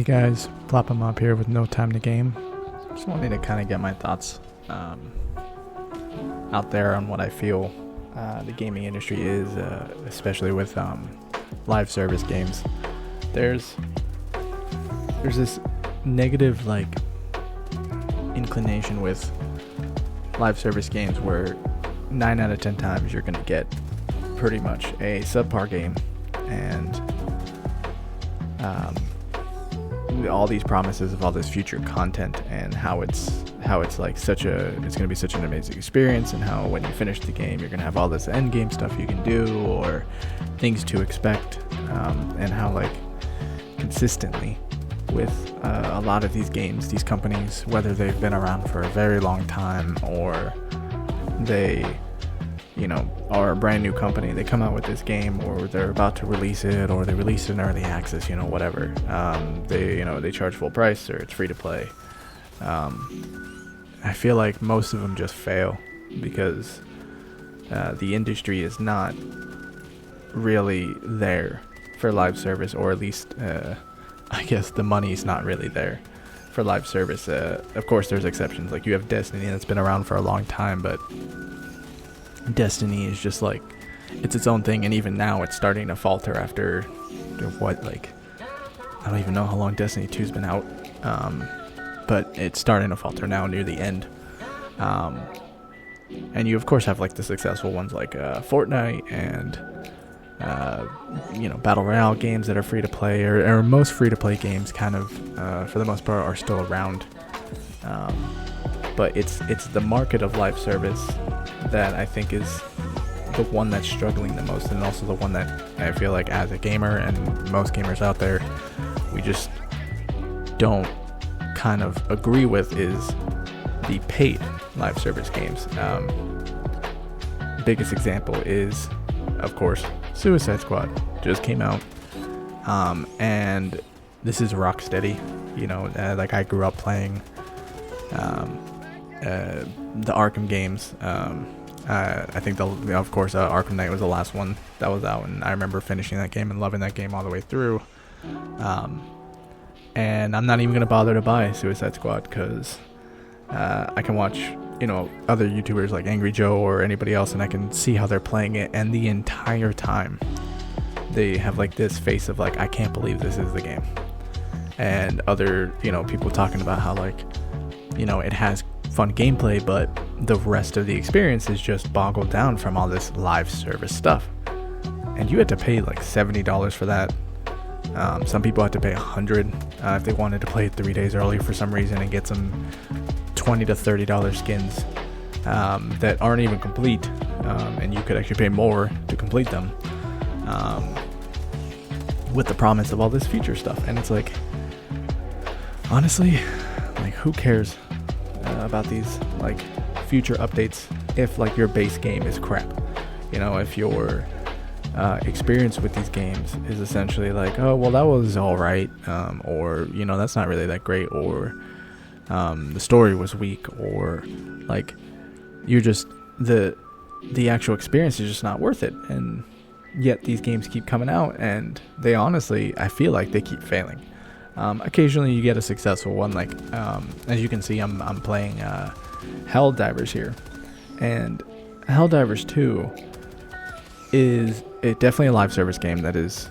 guys, Plopinmops here with No Time to Game. Just wanted to kind of get my thoughts out there on what I feel the gaming industry is, especially with live service games. There's this negative inclination with live service games where 9 out of 10 times you're gonna get pretty much a subpar game, and all these promises of all this future content and how it's like it's gonna be such an amazing experience, and how when you finish the game you're gonna have all this end game stuff you can do or things to expect, and how consistently with a lot of these games, these companies, whether they've been around for a very long time or they are a brand new company, they come out with this game, or they're about to release it, or they release it in early access, whatever. They charge full price, or it's free to play. I feel like most of them just fail because the industry is not really there for live service, or at least I guess the money's not really there for live service. Of course, there's exceptions. Like you have Destiny that's been around for a long time, but Destiny is just it's its own thing, and even now it's starting to falter after I don't even know how long Destiny 2's been out, but it's starting to falter now near the end. And you of course have the successful ones like Fortnite and Battle Royale games that are free to play, or most free to play games kind of for the most part are still around. But it's the market of live service that I think is the one that's struggling the most, and also the one that I feel like as a gamer and most gamers out there, we just don't kind of agree with, is the paid live service games. Biggest example is, of course, Suicide Squad just came out, and this is Rocksteady. I grew up playing the Arkham games. I think Arkham Knight was the last one that was out, and I remember finishing that game and loving that game all the way through. And I'm not even gonna bother to buy Suicide Squad because I can watch other YouTubers like Angry Joe or anybody else, and I can see how they're playing it, and the entire time they have this face of I can't believe this is the game. And other people talking about how it has fun gameplay, but the rest of the experience is just boggled down from all this live service stuff. And you had to pay $70 for that. Some people had to pay $100 if they wanted to play it 3 days early for some reason and get some $20 to $30 skins that aren't even complete, and you could actually pay more to complete them, with the promise of all this future stuff. And it's honestly, who cares about these future updates if your base game is crap? If your experience with these games is essentially oh well, that was alright, or that's not really that great, or the story was weak, or you're just the actual experience is just not worth it. And yet these games keep coming out, and they honestly, I feel like they keep failing. Occasionally you get a successful one, as you can see, I'm playing Helldivers here, and Helldivers 2 is definitely a live service game that is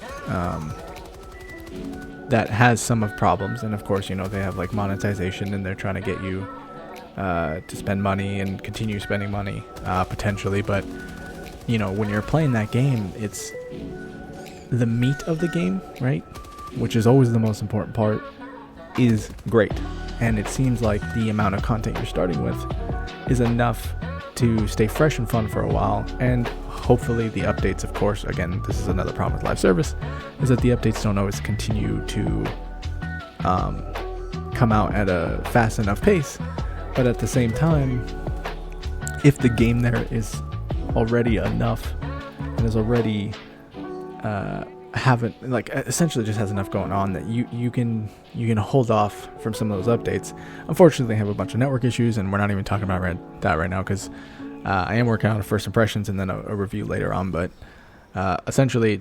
that has some of problems. And of course, they have monetization, and they're trying to get you to spend money and continue spending money potentially. But when you're playing that game, it's the meat of the game, right, which is always the most important part, is great. And it seems like the amount of content you're starting with is enough to stay fresh and fun for a while. And hopefully the updates, of course, again, this is another problem with live service, is that the updates don't always continue to come out at a fast enough pace. But at the same time, if the game there is already enough and is already essentially just has enough going on that you can hold off from some of those updates. Unfortunately, they have a bunch of network issues, and we're not even talking about that right now because I am working on first impressions and then a review later on. But essentially,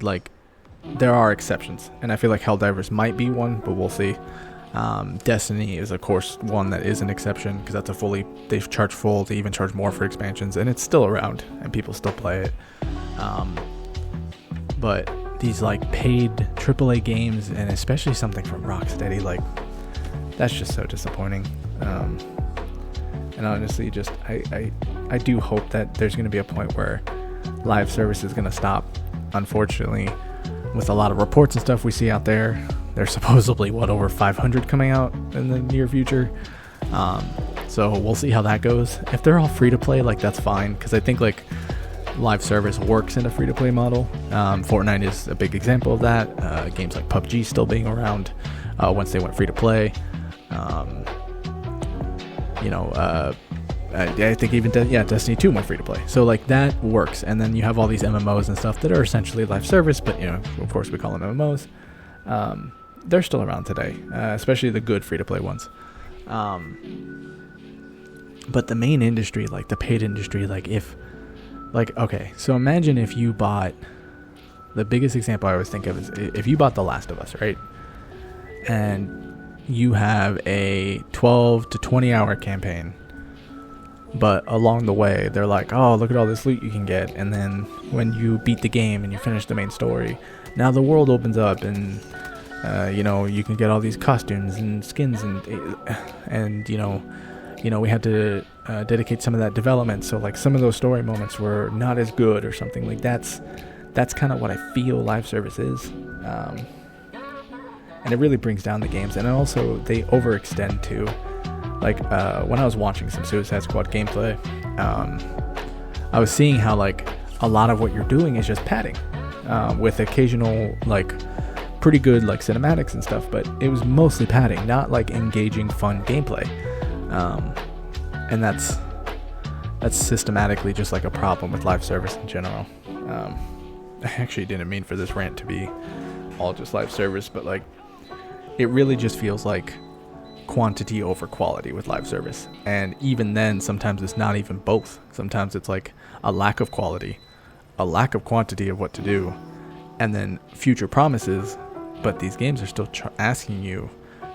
there are exceptions, and I feel like Helldivers might be one, but we'll see. Destiny is, of course, one that is an exception, because that's they charge full, they even charge more for expansions, and it's still around, and people still play it. But these like paid AAA games, and especially something from Rocksteady, like, that's just so disappointing. And honestly, just I do hope that there's going to be a point where live service is going to stop. Unfortunately, with a lot of reports and stuff we see out there, there's supposedly over 500 coming out in the near future. So we'll see how that goes. If they're all free to play, like, that's fine, because I think like live service works in a free to play model. Fortnite is a big example of that. Games like PUBG still being around once they went free to play. I think even Destiny 2 went free to play, so like that works. And then you have all these MMOs and stuff that are essentially live service, but of course we call them MMOs. They're still around today, especially the good free to play ones. But the main industry, like the paid industry, okay, so imagine if you bought, the biggest example I always think of is if you bought The Last of Us, right? And you have a 12 to 20 hour campaign, but along the way they're like, oh, look at all this loot you can get, and then when you beat the game and you finish the main story, now the world opens up, and you can get all these costumes and skins, and we had to dedicate some of that development, so like some of those story moments were not as good or something. Like that's kind of what I feel live service is. And it really brings down the games, and also they overextend too. Like when I was watching some Suicide Squad gameplay, I was seeing how like a lot of what you're doing is just padding, with occasional like pretty good like cinematics and stuff, but it was mostly padding, not like engaging fun gameplay. And that's systematically just like a problem with live service in general. I actually didn't mean for this rant to be all just live service, but like it really just feels like quantity over quality with live service. And even then, sometimes it's not even both. Sometimes it's like a lack of quality, a lack of quantity of what to do, and then future promises, but these games are still asking you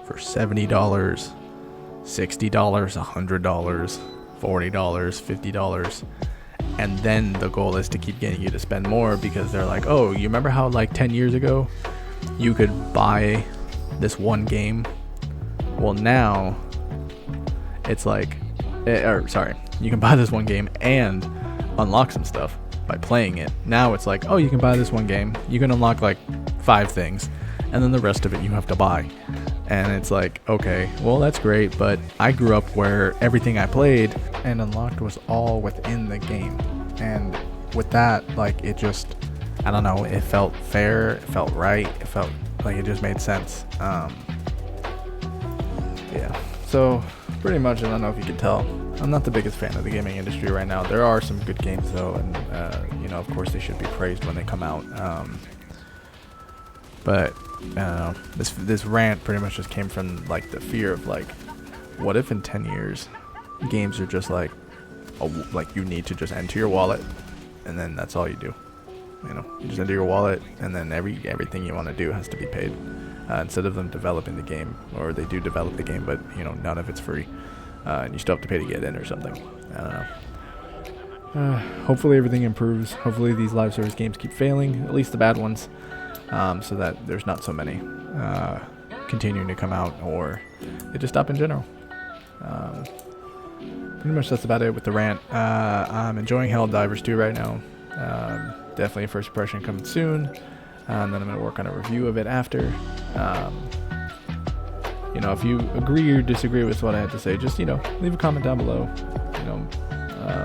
for $70, $60, $100, $40, $50, and then the goal is to keep getting you to spend more, because they're like, oh, you remember how like 10 years ago you could buy this one game? Well, now it's like, you can buy this one game and unlock some stuff by playing it. Now it's like, oh, you can buy this one game, you can unlock like 5 things, and then the rest of it you have to buy. And it's like, okay, well, that's great, but I grew up where everything I played and unlocked was all within the game. And with that, like, it just, I don't know, it felt fair, it felt right, it felt like it just made sense. Yeah, so pretty much, I don't know if you can tell, I'm not the biggest fan of the gaming industry right now. There are some good games though, and of course they should be praised when they come out. But this rant pretty much just came from like the fear of like, what if in 10 years games are just like you need to just enter your wallet, and then that's all you do. You just enter your wallet, and then everything you want to do has to be paid, instead of them developing the game, or they do develop the game, but none of it's free, and you still have to pay to get in or something. I don't know. Hopefully everything improves. Hopefully these live service games keep failing, at least the bad ones, so that there's not so many continuing to come out, or they just stop in general. Pretty much that's about it with the rant. I'm enjoying Helldivers 2 right now. Definitely a first impression coming soon, and then I'm going to work on a review of it after. If you agree or disagree with what I had to say, just leave a comment down below.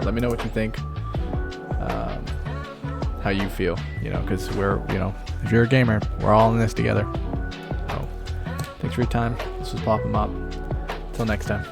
Let me know what you think, how you feel, because we're, if you're a gamer, we're all in this together. So thanks for your time. This was Plopinmops. Until next time.